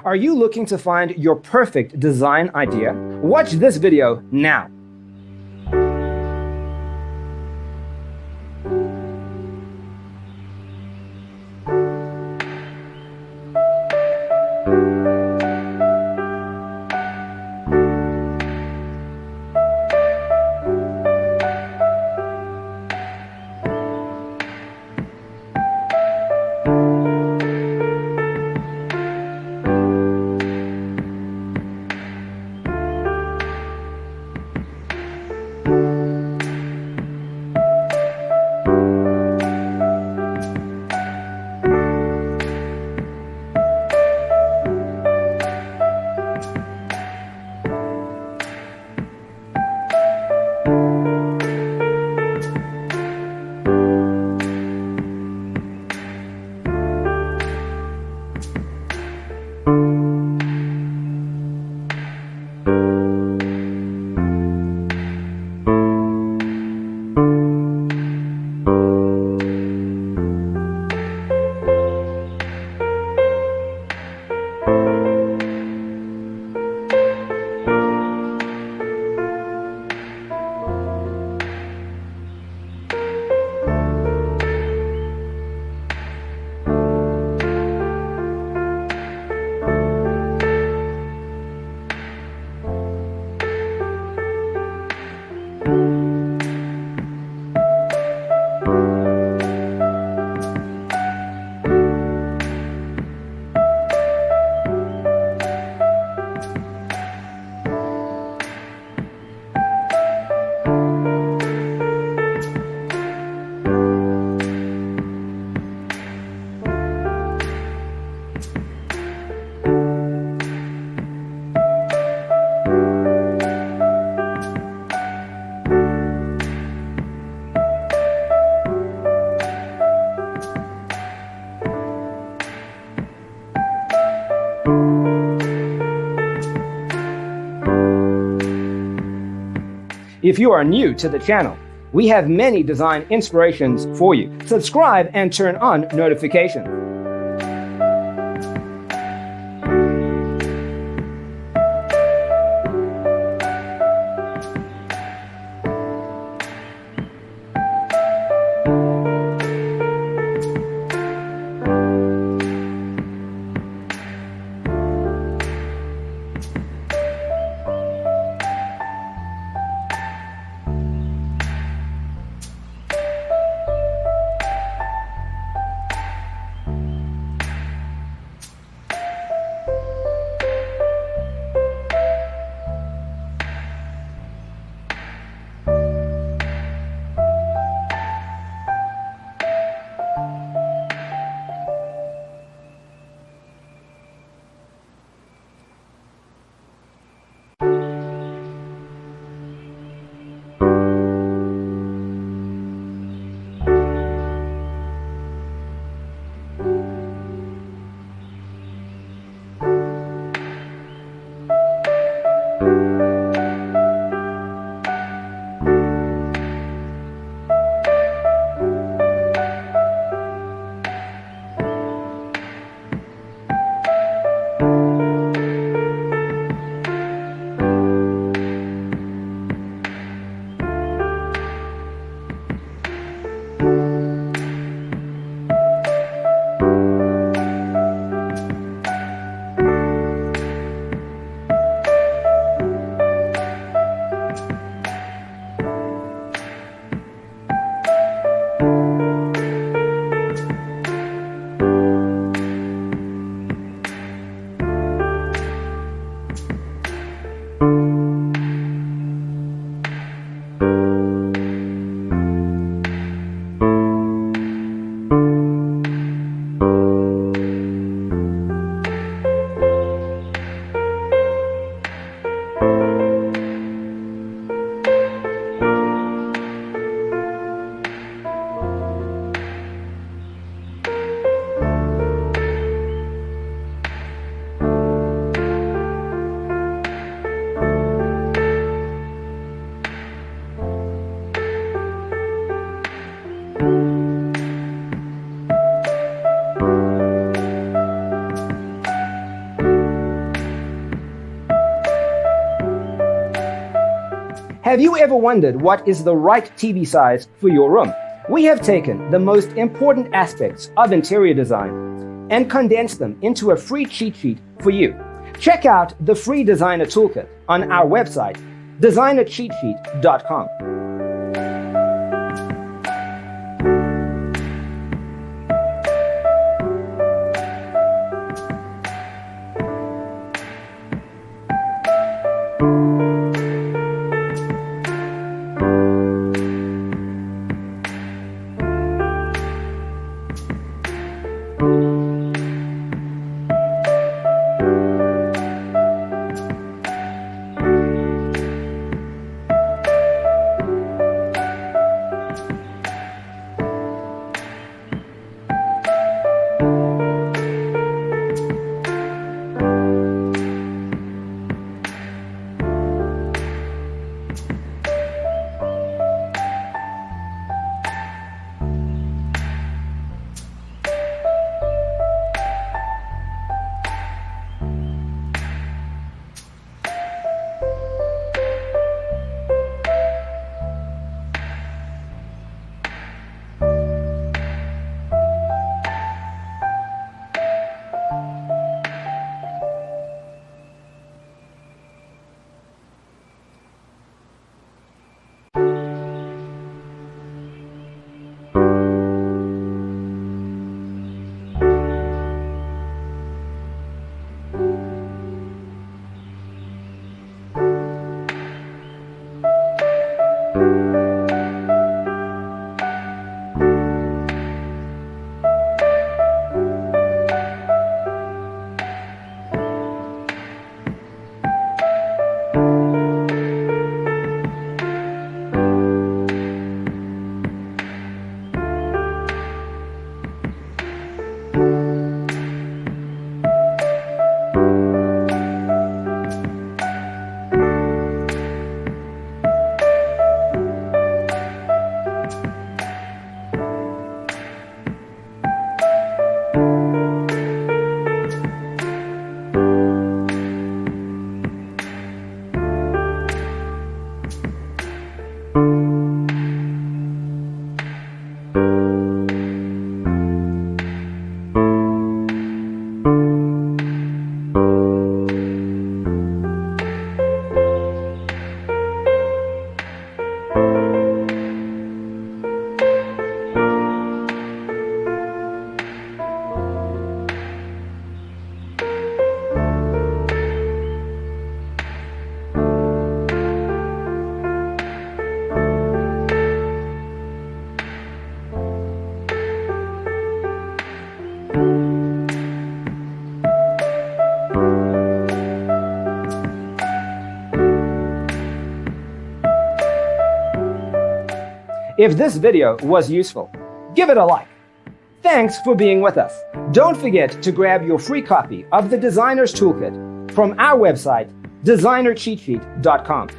Are you looking to find your perfect design idea? Watch this video now. If you are new to the channel, we have many design inspirations for you. Subscribe and turn on notifications. Have you ever wondered what is the right TV size for your room? We have taken the most important aspects of interior design and condensed them into a free cheat sheet for you. Check out the free designer toolkit on our website, designercheatsheet.com. If this video was useful, give it a like. Thanks for being with us. Don't forget to grab your free copy of the Designer's Toolkit from our website, designercheatsheet.com.